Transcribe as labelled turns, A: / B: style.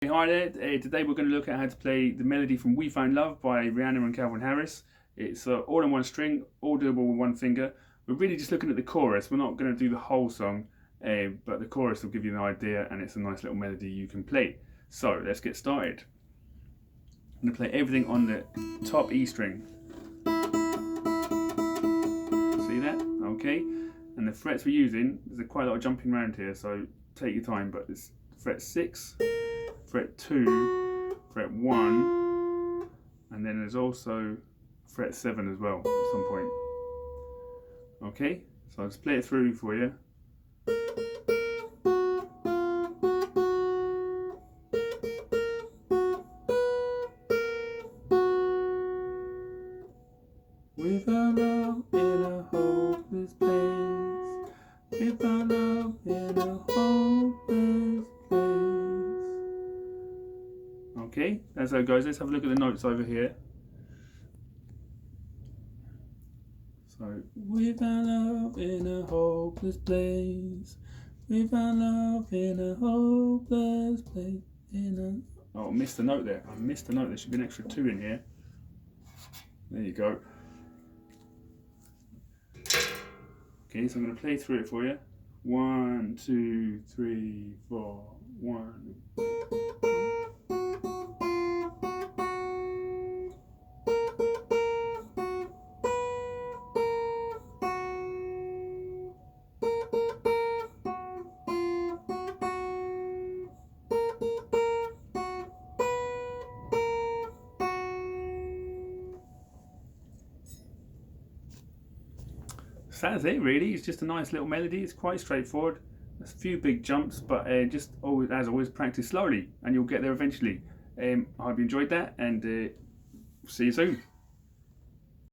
A: Hi there, today we're going to look at how to play the melody from We Found Love by Rihanna and Calvin Harris. It's all in one string, all doable with one finger. We're really just looking at the chorus, we're not going to do the whole song, but the chorus will give you an idea and it's a nice little melody you can play. So let's get started. I'm going to play everything on the top E string. See that? Okay. And the frets we're using, there's quite a lot of jumping around here, so take your time, but it's fret 6, fret 2, fret 1, and then there's also fret 7 as well at some point. Okay, so I'll just play it through for you. With our love in a hopeless place, with our love in a hopeless place. Okay, that's how it goes. Let's have a look at the notes over here. So, with our love in a hopeless place, with our love in a hopeless place, Oh, I missed a note there. I missed a note. There should be an extra 2 in here. There you go. Okay, so I'm going to play through it for you. 1, 2, 3, 4, 1. So that's it really, it's just a nice little melody, it's quite straightforward. There's a few big jumps, but just always, as always, practice slowly and you'll get there eventually. I hope you enjoyed that and see you soon.